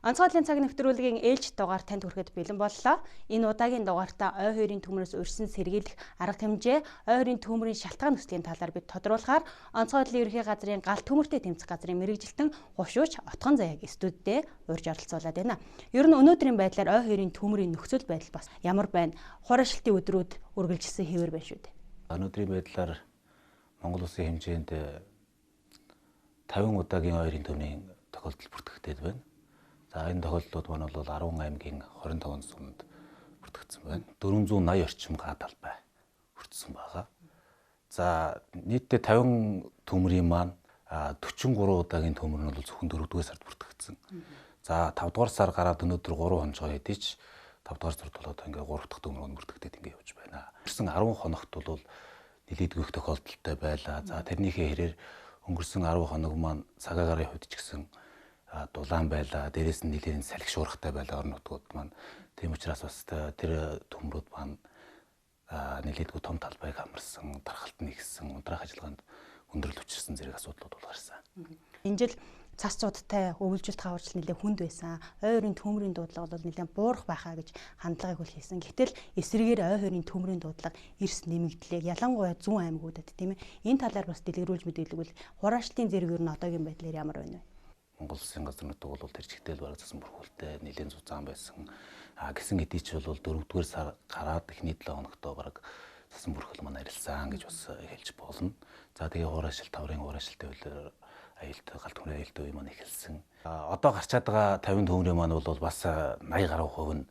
Онцгойлын цаг нэвтрүүлгийн ээлж дугаар танд хүрэхэд бэлэн боллоо. Энэ удаагийн дугаартаа ой хоёрын төмрөөс өрсөн сэргийлэх арга хэмжээ, ой хоёрын төмрийн шалтгаан төслийн талаар бид тодруулахаар онцгойлын ерхий газрын гал төмөртэй тэмцэх газрын мэрэгжилтэн Хушууч Отгон Заяаг студидээ урьж оролцуулаад байна. Ер нь өнөөдрийн байдлаар ой хоёрын төмрийн нөхцөл байдал бас ямар байна? Хураашилтын өдрүүд үргэлжилсэн хэвээр байна шүү дээ. Өнөөдрийн байдлаар Монгол улсын хэмжээнд 50 удаагийн ой хоёрын төмрийн тохиолдол бүртгэгдээд байна. За энэ тохиолдлууд маань бол 10 аймгийн 25 сумд бүртгэгдсэн байна. 480 орчим га талбай хүртсэн байгаа. За нийтдээ 50 төмрийн маань 43 удаагийн төмөр нь бол зөвхөн 4-р сард бүртгэгдсэн. За 5-р сар гараад өнөөдөр 3 хонжоо хэдий ч 5-р сард бол одоо ингээ 3 дахь төмөр нь бүртгэгдээд ингээ явж байна. Өнгөрсөн 10 хоногт бол нэлээдгүйх тохиолдолтой байлаа. За тэрнийхээ хэрээр өнгөрсөн 10 хоног маань цагаагаар хувьд ч гэсэн дулаан байлаа. Дээрээс нь нэлээд салхи шуурхтай байлаа орон нутгууд маань. Тийм учраас бас тэр төмрүүд маань нэлээдгүй том талбайг хамарсан, дархалт нэгсэн, унтраах ажиллагаанд өндөрлөл учирсан зэрэг асуудлууд бол гарсан. Энэ жил цас цуудтай өвөлжилт хаварч нэлээд хүнд байсан. Ой хоёрын төмрийн дуудлага бол нэлээд буурах байхаа гэж хандлагыг хөл хийсэн. Гэтэл эсрэгээр ой хоёрын төмрийн дуудлага эрс нэмэгдлээ. Ялангуяа зүүн аймагуудад тийм ээ. Энэ талаар бас дэлгэрүүлж мэдээлвэл хураашилтын зэрэг ер нь одоогийн байдлаар ямар байна вэ? Монгол Улсын газар нутаг бол тэр чигтэл бараг засан бүрхүүлтэй нэлээд зузаан байсан. Гэсэн хэдий ч бол 4-р сар гараад эхний 7 хоногтоо бараг засан бүрхэл маань арилсан гэж бас хэлж болно. За тэгээ хураашилт таврын хураашилтын хуулиар аюулт галт төмрийн аюулт үе маань эхэлсэн. Одоо гарч чад байгаа 50 төмрийн маань бол бас 80 гаруй хувь нь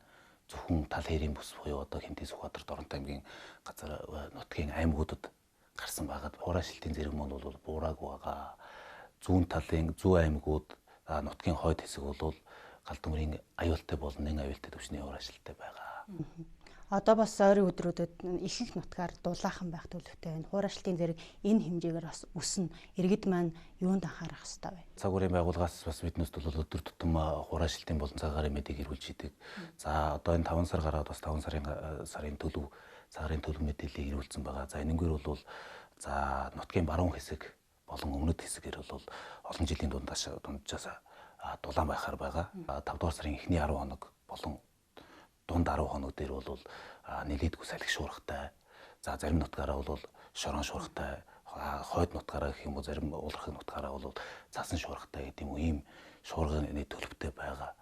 зөвхөн тал хэрийн бүс буюу одоо Хэмтэн Сүхбаатар Доронтой аймгийн газар нутгийн аймагуудад гарсан байгаад хураашилтын зэрэг маань бол буураагүй байгаа. Зүүн талын зүүн аймагуд нутгийн хойд хэсэг бол галт төмрийн аюултай болон нэн аюултай төвчний хураашилттай байгаа. Одоо бас ойрын өдрүүдэд их нутгаар дулаахан байх төлөвтэй байна. Хураашилтын зэрэг энэ хэмжээгээр бас өснө. Иргэд маань юунд анхаарах хэрэгтэй вэ? Цаг уурын байгууллагаас бас биднээс бол өдөр тутам хураашилтын болон цагаарын мэдээг ирүүлж идэг. За одоо энэ 5 сар гараад бас 5 сарын төлөв цагаарын төлөв мэдээллийг ирүүлсэн байгаа. За энэгээр бол за нутгийн баруун хэсэг болон өмнөд хэсгээр бол олон жилийн дунджаас дулаан байхаар байгаа. 5-р сарын эхний 10 хоног болон дунд 10 хоног дээр бол нэлээдгүй салхи шуурхтай. За зарим нутгаараа бол шорон шуурхтай, хойд нутгаараа гэх юм уу зарим уулархаг нутгаараа бол цасан шуурхтай гэдэг юм уу ийм шуурганы төлөвтэй байгаа.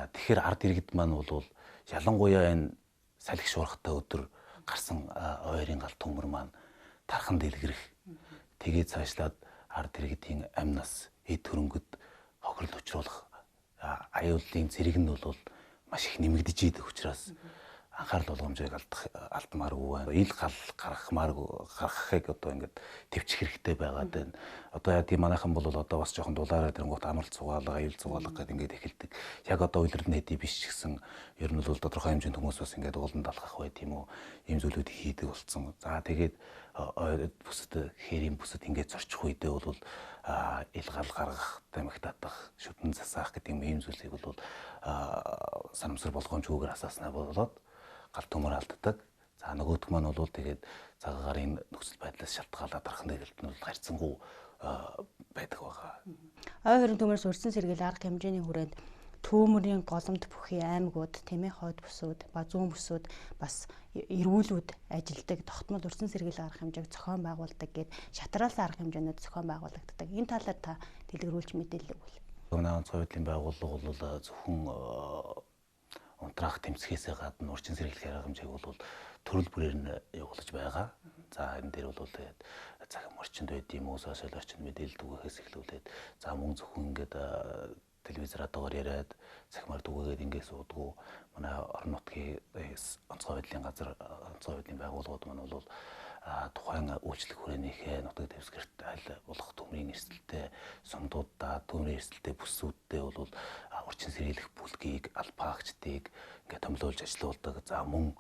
Тэгэхээр ард иргэд маань бол ялангуяа энэ салхи шуурхтай өдөр гарсан ой хоёрын галт төмөр маань тархан дэлгэрэх. Тэгээд цаашлаад ард иргэдийн амь нас, эд хөрөнгөд хохирол учруулах аюулын зэрэг нь бол маш их нэмэгдэж идэг учраас анхаарал болгоомжийг алдмааргүй байна. Ил гал гаргахыг одоо ингээд төвчих хэрэгтэй байгаад байна. Одоо яа тийм манайхан бол одоо бас жоохон дулаараа дэрэнгуут амралт цугаалга, аюул цугаалга гэдэг ингээд эхэлдэг. Яг одоо үйлрэлт нэдий биш ч гэсэн ер нь бол тодорхой хэмжээнд хүмүүс бас ингээд ууланд алхах бай тийм үү. Ийм зүйлүүд хийдэг болсон. За тэгээд бүсэд хэрийн бүсэд ингээд зорчих үедээ бол ил гал гаргах, тамхи татах, шүтэн засаах гэдэг ийм зүйлийг бол санамсар болгоомжгүйгээр асааснаа болоод галт төмөр алддаг. За нөгөөх маань бол тэгээд цагаагаар нөхцөл байдлаас шалтгаалаад дархан дэглэлт нь бол харьцангуй байдаг байгаа. Ой хоёрын төмөрөөс өрсөн сэргийлэх арга хэмжээний хүрээнд төмөрийн голомт бүхий аймагуд, тийм ээ, хойд бүсүүд, ба зүүн бүсүүд бас эргүүлүүд ажилдаг, тогтмол өрсөн сэргийлэх арга хэмжээг зохион байгуулдаг гэд шатраалсан арга хэмжээнүүд зохион байгуулагддаг. Энэ талаар та дэлгэрүүлж мэдээлэл өгвөл. Онцгойлын байгууллага бол зөвхөн унтраах тэмцэхээсээ гадна урчин сэргийлэх арга хэмжээг бол төрөл бүрээр нь явуулж байгаа. За энэ дээр бол тэгээд цагаан орчинд байд юм уу, сошиал орчинд мэдээлэл түгээхээс эхлүүлээд за мөн зөвхөн ингээд телевизээр одоогоор яриад цахимаар түгээгээд ингээд суудгүй манай орон нутгийн онцгой байдлын газар, онцгой байдлын байгууллагууд маань бол тухайн үйлчлэг хүрээнийхээ нутаг дэвсгэрт аль болох төмрийн эрсдэлтэй сумдуудаа, төмрийн эрсдэлтэй бүсүүдтэй бол урчин сэргийлэх бүлгийг, албаагчдыг ингээд томилуулж ажиллаулдаг. За мөн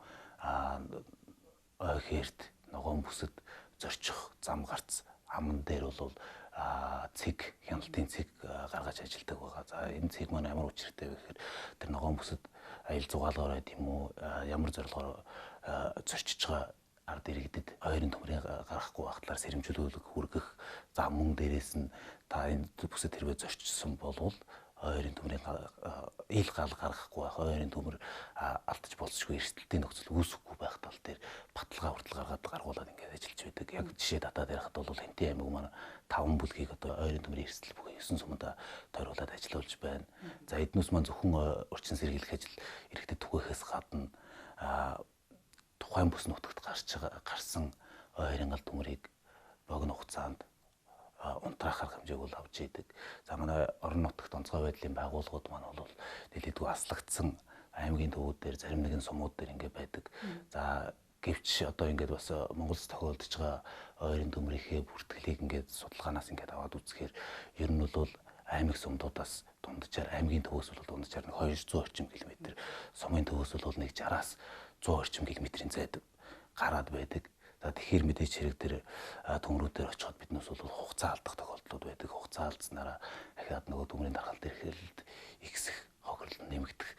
ой хээрт ногоон бүсэд зорчих зам гарц аман дээр бол цэг, хяналтын цэг гаргаж ажилладаг байгаа. За энэ цэг маань ямар учиртай вэ гэхээр тэр ногоон бүсэд аюул зугаалгаар байд юм уу, ямар зорилгоор зорчиж байгаа ард иргэдэд ойрын төмрийн гаргахгүй багтлаар сэрэмжлүүлэг хүргэх. За мөн дээрээс нь та энэ бүсэд хэрвээ зорчсон болвол ойрын төмрийн ил гал гаргахгүй байх, ойрын төмөр алдаж болцсохгүй эрсдэлтийн нөхцөл үүсэхгүй байх тал дээр баталгаа хүртэл гаргуулад ингээд ажиллаж байдаг. Яг жишээ татаад ярихад бол Хэнтэн аймаг маань 5 бүлгийг одоо ойрын төмрийн эрсдэл бүхий 9 сумда тойруулаад ажиллаулж байна. За эднээс маань зөвхөн орчин сэргийлэх ажил эрэгтэй түгээхээс гадна тухайн бүс нутагт гарсан ойрын гал төмрийг богино хугацаанд унтраах арга хэмжээг бол авч идэг. За манай орон нутагт онцгой байдлын байгууллагууд маань бол нэлээдгүй аслагдсан аймгийн төвүүд дээр зарим нэгэн сумууд дээр ингээд байдаг. За гэвч одоо ингээд бас Монголд тохиолдож байгаа ойрын төмрийнхээ бүртгэлийг ингээд судалгаанаас ингээд аваад үзэхээр ер нь бол аймаг сумдуудаас дунджаар аймгийн төвөөс бол дунджаар 200 орчим км, сумын төвөөс бол 60-аас 100 орчим км-ийн зайд гараад байдаг. За тэгэхээр мэдээж хэрэг дээр төмрүүдээр очиход биднээс бол хугацаа алдах тохиолдлууд байдаг. Хугацаа алдснараа дахиад нөгөө төмрийн даргалт эрхлэлд ихсэх, хохирлон нэмэгдэх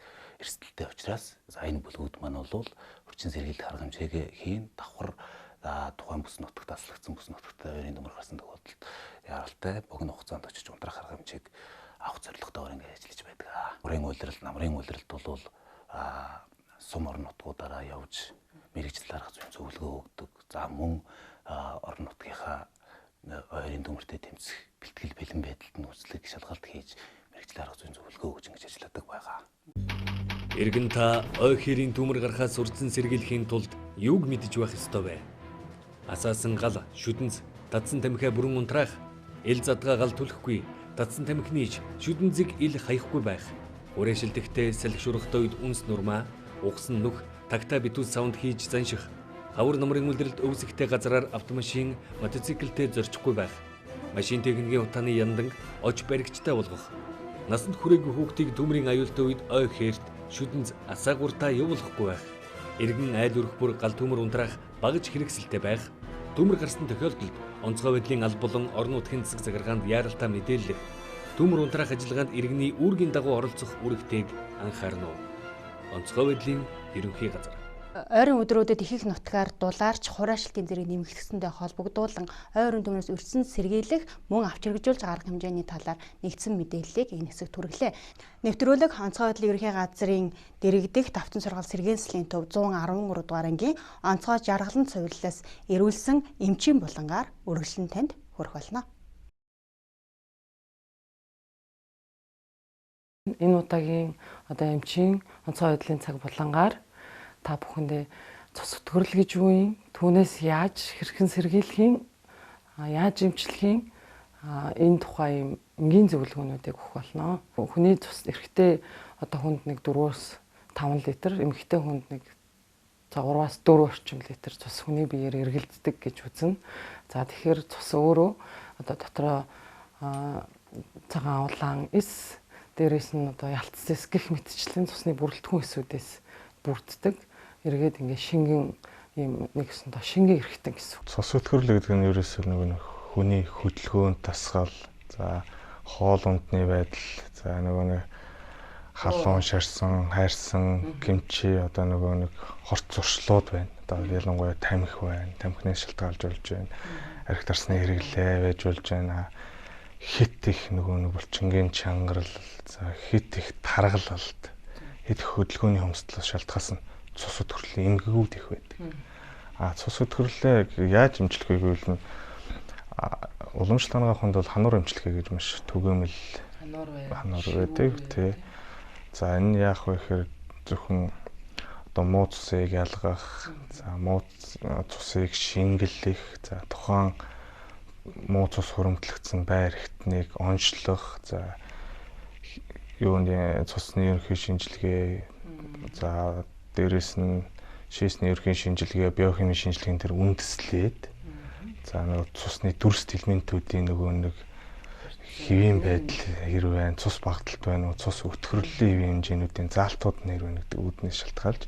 эрсдэлтэй учраас за энэ бүлгүүд маань бол хүчин сэргийлэх арга хэмжээгээ хийн давхар тухайн бүс нутагт аслагдсан бүс нутагт ойрын төмөр гарсан тохиолдолд яралтай богино хугацаанд очиж унтраах арга хэмжээг авах зорилготойгоор ингээд ажиллаж байдаг. Урын улирал, намрын улиралд бол сум орон нутгуудаараа явж мэрэгжил арга зүйн зөвлөгөө өгдөг. За мөн орон нутгийнхаа ойрын төмөртэй тэмцэх бэлтгэл бэлэн байдалд нь үзлэг шалгалт хийж мэрэгжил арга зүйн зөвлөгөө өгж ингэж ажилладаг байгаа. Иргэн та ой хэрийн төмөр гарахаас урьдчилан сэргийлэхийн тулд юуг мэдж байх ёстой вэ? Асаасан гал, шүдэнц, татсан тамхиа бүрэн унтраах, ил задгаа гал түлхэхгүй, татсан тамхиныг шүдэнцэг ил хаяхгүй байх. Үрээшилтэхтэй салхи шурахтай үед үнс нурмаа, угсан нүх тагтаа битүүс саунд хийж занших, хавар намрын үлрэлд өвсөхтэй газараар автомашин, мотоциклтэй зорчихгүй байх, машин техникийн утааны яндан оч баригчтай болгох, насанд хүрээгүй хүүхдийг төмрийн аюултай үед ой хэрт, шүдэнц асаагууртаа явуулахгүй байх, иргэн айл өрх бүр гал төмөр унтраах багаж хэрэгсэлтэй байх, төмөр гарсан тохиолдолд онцгой байдлын аль болон орон нутгийн засаг захиргаанд яаралтай мэдээлэх, төмөр унтраах ажиллагаанд иргэний үүргийн дагуу оролцох үүрэгтэйг анхаарна уу? Онцгой байдлын ерөнхий газар. Ойрын өдрүүдэд их нутгаар дулаарч хураашилтын зэрэг нэмэгдэсэндээ холбогдуулан ойрын төмрөөс өрсөн сэргийлэх мөн авч хэрэгжүүлж байгаа арга хэмжээний талаар нэгдсэн мэдээллийг энэ хэсэгт хүргэлээ. Нэвтрүүлэг онцгой байдлын ерөнхий газрын дэргэдэх давтан сургаал сэргээнслийн төв 113 дугаар ангийн онцгой жаргалан цувралаас эрүүлсэн эмчийн булангаар үргэлжлэн танд хүрэх болно. Энэ удаагийн эмчийн онцгой байдлын цаг булангаар та бүхэндээ цус өтгөрл гэж юу юм? Түүнээс яаж хэрхэн сэргийлэхийн, яаж эмчлэхийн энэ тухай энгийн зөвлөгөөнүүдийг өгөх болно. Хүний цус эрэгтэй хүнд нэг 4-5 литр, эмэгтэй хүнд нэг 3-4 орчим литр цус хүний биеэр эргэлддэг гэж үзнэ. За тэгэхээр цус өөрөө дотроо цагаан улаан эс, дээрээс нь ялцс эс гэх мэтчлэн цусны бүрэлдэхүүн эсүүдээс бүрддэг. Эргээд ингээ шингэн юм нэгсэн шингээ эрхтэн гэсэн. Цус өтгөрлө гэдэг нь ерөөсөө нэг хүний хөдөлгөөн тасгал, за хоол ундны байдал, за нэг халуун шарсан, хайрсан, кимчи нэг хорт зуршлууд байна. Ялангуяа тамхи байна. Тамхинаас шалтгаалж болж байна. Архи тарсны хэрэглээ байж болж байна. Хит их нэг булчингийн чангарал, за хит их таргалалт, хит хөдөлгөөний хөмсдлөөс шалтгаалсан цус өтгөрлийн эмгэгүүд их байдаг. Цус өтгөрлөө яаж эмчлэх вэ гэвэл уламжлалт хунд бол хануур эмчлэхэ гэж маш түгээмэл хануур байдаг тий. За энэ яах вэ гэхээр зөвхөн муу цусыг ялгах, за муу цусыг шингэлэх, за тухайн муу цус хуримтлагдсан байр ихтнийг онцлох, за юуны цусны ерөнхий шинжилгээ, за дээрээс нь шийсний ерөнхий шинжилгээ, биохимийн шинжилгээнд тэр үндэслээд за цусны дүрс элементүүдийн нэг хэвийн байдал хэрэг байна, цус багталт байна уу, цус өтгөрлөлийн хэвийн хэмжээнүүдийн заалтууд нэр байна гэдэг үүднээс шалтгаалж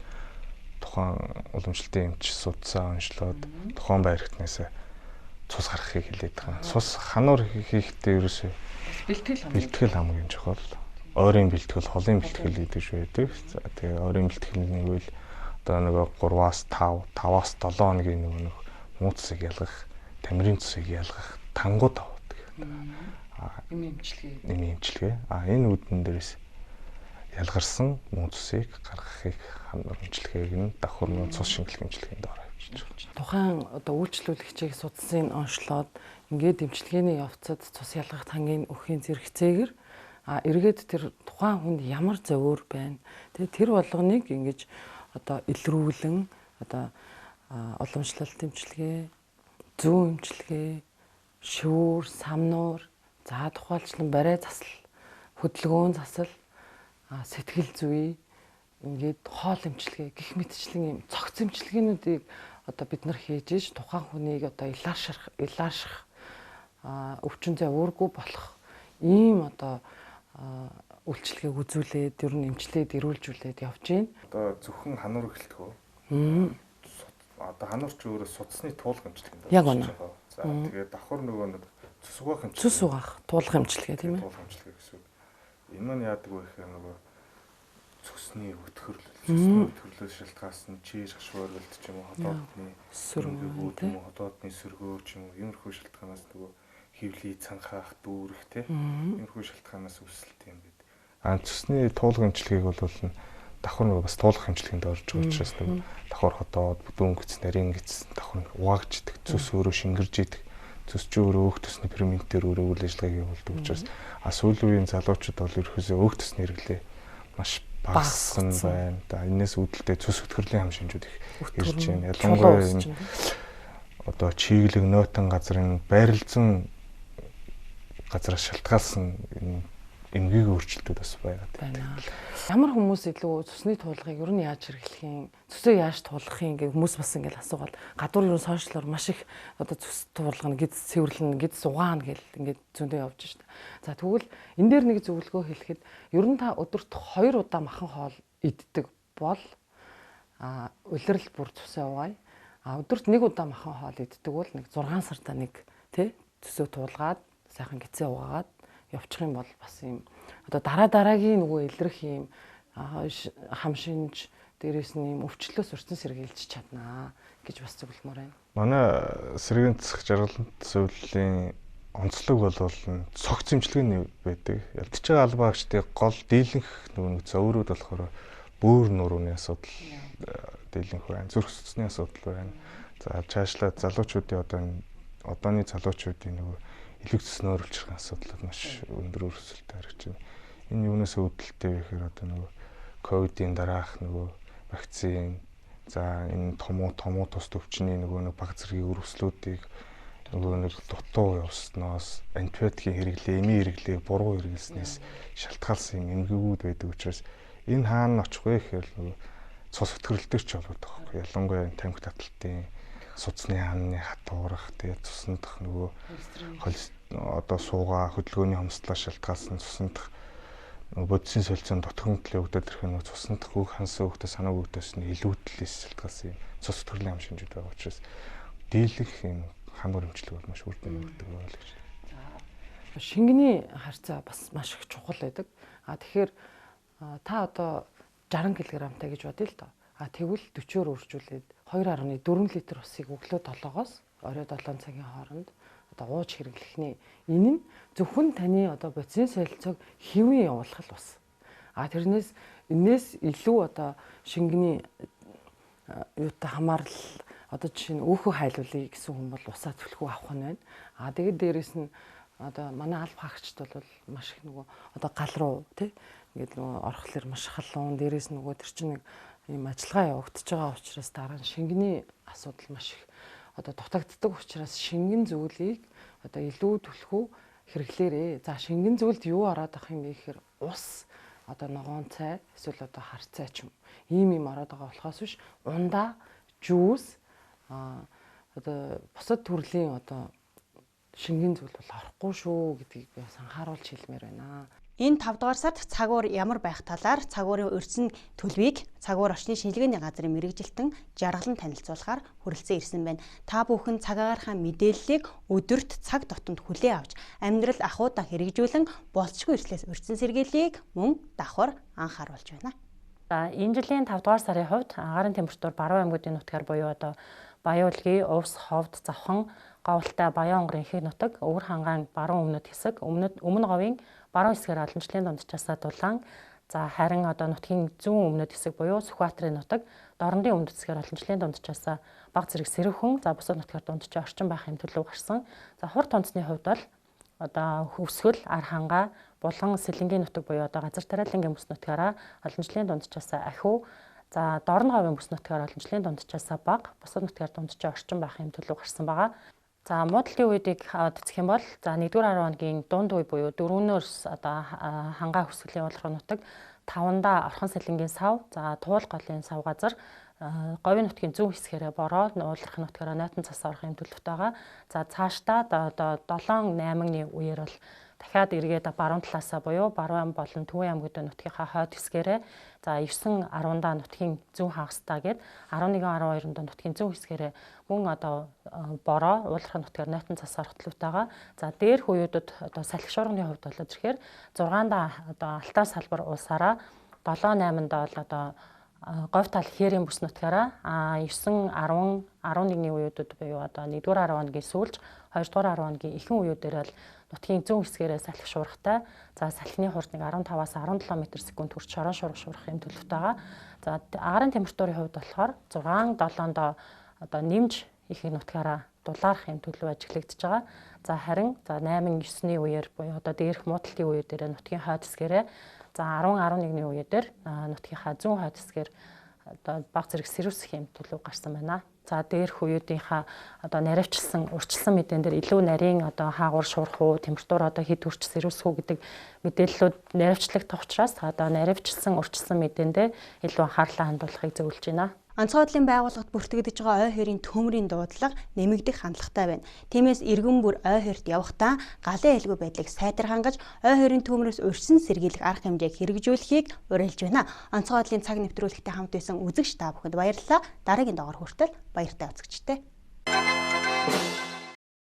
тухайн уламжлалтын эмч судсаа онцлоод тухайн байр ихтнээс цус гаргахыг хэлээд байгаа. Цус хануур хийхдээ ерөөсөө бэлтгэл хамгийн чухал. Ойрын бэлтгэл, холын бэлтгэл гэдэг шүү дээ. За тэгээ ойрын бэлтгэл нэгвэл 3-5, 5-7 хоногийн нэг муу цусыг ялгах, тамирын цусыг ялгах, тангууд авдаг. Нэмийн эмчилгээ. Энэ үүдэн дээрээс ялгарсан мөн цусыг гаргахыг ханар эмчилгээг нь давхар нөө цус шингэлэх эмчилгээнд ороо явуулж байгаа. Тухайн одоо үйлчлүүлэгчийг судалсан онцлоод ингээд эмчилгээний явцад цус ялгах тангийн өхийн зэрэгцээгээр эргээд тэр тухайн хүнд ямар зөвөр байна. Тэгээ тэр болгоныг ингэж одоо илрүүлэн одоо уламжлалт эмчилгээ, зүүн эмчилгээ, шүүр, самнуур, за тухайлчлан барай засал, хөдөлгөөн засал, сэтгэл зүй, ингээд хоол эмчилгээ гэх мэтчлэн юм цогц эмчилгээнүүдийг одоо бид нар хийж иж тухайн хүнийг одоо илаашрах өвчин зай өөргөө болох ийм одоо үйлчлэгийг үзүүлээд ер нь эмчилээд эрүүлжүүлээд явж байна. Одоо зөвхөн хануур эхэлдэг үү? Одоо хануурч өөрөө судасны туулга эмчилгээнд яг үнэ. За тэгээд давхар нөгөө нэг цус угаах эмчилгээ. Цус угаах туулга эмчилгээ тийм ээ. Туулга эмчилгээ гэсэн үг. Энэ маань яадаг вэ гэхээр нөгөө цусны өтгөрлөл шалтгаалсан нь чийж хашвааргалт ч юм уу хотоодны сөргөө юм уу хотоодны сөргөө ч юм уу иймэрхүү шалтгаанаас нөгөө хөвлий цанхаах дүүрэх тиймэрхүү шалтгаанаас үүсэлт юм бид. Цусны туулга эмчилгээг бол давхар нөгөө бас туулах эмчилгээнд орж байгаа учраас нөгөө давхар хотоод бүдүүн гиц нарийн гиц давхар угаагч идэг цус өөрөө шингэрж идэг цус ч өөрөө өөх төсний ферментээр өөрөө үйл ажиллагааг явуулдаг учраас сүүлийн үеийн залуучууд бол ерөөсөө өөх төсний хэрэглээ маш багассан байна. Энэс үүдэлтэй цус өтгөрлийн хам шинжүүд их ирж байна. Ялангуяа энэ одоо чиглэг нойтон газрын байрлалзан газраас шалтгаалсан эмгэг өөрчлөлтүүд бас байна. Ямар хүмүүс илүү цусны туулгыг ер нь яаж хэрэглэх юм, цусыг яаж туулах юм гэх хүмүүс бас ингээл асуугаад гадуур ер нь сошиалор маш их одоо цус туулгана, гид цэвэрлэн, гид сугаана гэл ингээд зөндөө явж штэ. За тэгвэл энэ дээр нэг зөвлөгөө хэлэхэд ер нь та өдөрт 2 удаа махан хоол иддэг бол улирал бүр цусаа угаая. Өдөрт 1 удаа махан хоол иддэг бол нэг 6 сартаа нэг тий цусыг туулгаад сайхан гизээ угаагаад явчих юм бол бас юм одоо дараагийн нөгөө илрэх юм хам шинж дээрээс нь юм өвчлөөс урьдчилан сэргийлж чаднаа гэж бас зөвлөмөр байна. Манай сэргийн засах жаргалант зөвлөлийн онцлог бол цогц эмчилгээний байдаг. Ялдж байгаа албаагчдын гол дийлэнх нөгөө зөвөрүүд болохоор бөөр нурууны асуудал дийлэнх байна. Зүрх судасны асуудал байна. За цаашлаад залуучуудын одооны залуучуудын нөгөө илэг цэснэ өөрчлөх асуудлууд маш өндөр өрсөлдөж харагдаж байна. Энэ юунаас үүдэлтэй вэ гэхээр одоо нөгөө ковидын дараах нөгөө вакцин, за энэ томуу тус төвчний нөгөө нэг баг зэргийн өрөвслүүдийг нөгөө нэг дутуу явсноос антибиотикийн хэрэглээ, эмийн хэрэглээ буруу хэрэглэснээс шалтгаалсан эмгэгүүд байдаг учраас энэ хаана очих вэ гэхээр нөгөө цус өтгөрлөлтөөр ч болоод байгаа байхгүй. Ялангуяа тамхи таталтын судасны хааны хатуурах тэгээд цусандах нөгөө одоо суугаа хөдөлгөөний хомсдлоо шалтгаалсан цусандах бодисын солилцоон дотгон төлөө өгдөд ирэх нөгөө цусандах үг хансан үгтэй санааг үгтэйс нь илүүдлээс шалтгаалсан цус өтгөрлийн хам шинжүүд байгаа учраас дийлэх юм хануур эмчилгээ бол маш үр дүн өгдөг байлгаж. Шингэний харьцаа бас маш их чухал байдаг. Тэгэхээр та одоо 60 кг-тай гэж бодъё л доо. Тэгвэл 40-оор үржүүлээд 2.4 литр усыг өглөө 7-оос орой 7 цагийн хооронд одоо ууж хэрэглэхний энэ нь зөвхөн таны одоо бодисын солилцоог хэвэн явуулах ус. Энээс илүү одоо шингэний юутай хамаарал одоо жишээ нь өөхөө хайлуулъя гэсэн хүн бол усаа төлхөө авах нь байна. Тэгээд дээрэс нь одоо манай алба хаагчд бол маш их нөгөө одоо гал руу тий ингээд нөгөө орхолоор маш халуун дээрэс нөгөө тэр чинь нэг ийм ажиллагаа явагдаж байгаа учраас дараа нь шингэний асуудал маш их одоо дутагддаг учраас шингэн зүйлийг одоо илүү төлхөө хэрэглээрээ. За шингэн зүйлд юу ороод ах юм бэ гэхээр ус одоо ногоон цай эсвэл одоо хар цай ч юм ийм ороод байгаа болохоос биш ундаа жуус одоо бусад төрлийн одоо шингэн зүйл бол орохгүй шүү гэдгийг би анхааруулж хэлмээр байна. Энэ 5 дугаар сард цагуур ямар байх талаар цагуурын өрсөн төлөвийг цагуур орчны шинжилгээний газрын мэргэжилтэн жаргалан танилцуулахаар хүрэлцэн ирсэн байна. Та бүхэн цагаагаархаа мэдээллийг өдөрт цаг тутамд хүлээн авч амьдрал ахуйдаа хэрэгжүүлэн болцшгүй эрслээс өрсөн сэргийлийг мөн давхар анхааруулж байна. За энэ жилийн 5 дугаар сарын хувьд агаарын температур баруун аймагуудын нутгаар буюу одоо Баяуулгын, Увс, Ховд, Завхан, говьлтай Баян онгорын ихэнх нутаг, Өвөр хангаан баруун өмнөд хэсэг, өмнө говийн баруун хэсгээр олончлын дундчаасаа дулаан, за харин одоо нутгийн зүүн өмнөд хэсэг буюу Сүхбаатарын нутаг, Дорндын өмнөд хэсгээр олончлын дундчаасаа баг зэрэг Сэрүүхэн, за бусад нутгаар дундчаа орчин байхын төлөв гарсан. За хурд тонцны хувьд бол одоо Хөвсгөл, Архангаа, Булган, Сэлэнгийн нутаг буюу одоо газар тариалангийн бүс нутгаараа олончлын дундчаасаа ахиу, за Дорн говийн бүс нутгаар олончлын дундчаасаа баг, бусад нутгаар дундчаа орчин байхын төлөв гарсан байгаа. За муудлагын үеийг үзэх юм бол за 1-р 10 хоногийн дунд үе буюу 4-өөс одоо хангаа Хөвсгөлийн уулархуу нутаг, 5-ндаа Орхон Сэлэнгийн сав, за Туул голын сав газар, говийн нутгийн зүүн хэсгээрээ бороо уулархын нутгаараа нойтон цас орохын төлөвт байгаа. За цаашдаа одоо 7-8-ны үеэр бол дахиад эргээд баруун талаасаа буюу Баруун болон Төвийн аймагуудын нутгийнхаа хойд хэсгээрээ за 9-10-даа нутгийн зүүн хагасдаа гээд 11-12-нд нутгийн зүүн хэсгээрээ мөн одоо бороо уулархын нутгаар нойтон цас орох төлөвт байгаа. За дээрх үеүүдэд одоо салхи шуурганы хувьд бол зэрэхээр 6-даа одоо Алтаа салбар улсаараа 7-8-нд бол одоо говь тал хээрийн бүс нутгаараа 9, 10, 11-ний үеүүдэд буюу одоо 1-р 10 хоногийн сүүлж 2-р 10 хоногийн ихэнх үеүүдээр бол нутгийн зүүн хэсгээрээ салхи шуургатай. За салхины хурд нэг 15-аас 17 м/сек хүрч шорон шуургах юм төлөвт байгаа. За агарын температурын хувьд болохоор 6-7-нд одоо нэмж их нутгаараа дулаарах юм төлөв ажиглагдж байгаа. За харин за 8-9-ний үеэр буюу одоо дээрх муудалтын үеүүдээр нутгийн хойд хэсгээрээ за 10-11-ний үеээр нутгийнхаа зүүн хойд хэсгээр одоо баг зэрэг сэрүүсэх юм төлөв гарсан байна. За дээрх үеүүдийнхаа одоо наривчлсан урьдчилсан мэдэн дээр илүү нарийн одоо хаагур шуурах уу, температур одоо хэд хүрч сэрүүсэх үү гэдэг мэдээллүүд наривчлагдах учраас одоо наривчлсан урьдчилсан мэдэндээ илүү анхаарлаа хандуулахыг зөвлөж байна. Онцгой байдлын байгууллагад бүртгэгдэж байгаа ой хоёрын төмрийн дуудлага нэмэгдэх хандлагатай байна. Тиймээс иргэн бүр ой хоёрт явахдаа галын айлгүй байдлыг сайтар хангаж ой хоёрын төмрөөс урьдчилан сэргийлэх арга хэмжээг хэрэгжүүлэхийг уриалж байна. Онцгой байдлын цаг нэвтрүүлэгтээ хамт байсан үзэгч та бүхэнд баярлалаа. Дараагийн дугаар хүртэл баяртай үзэгчтэй.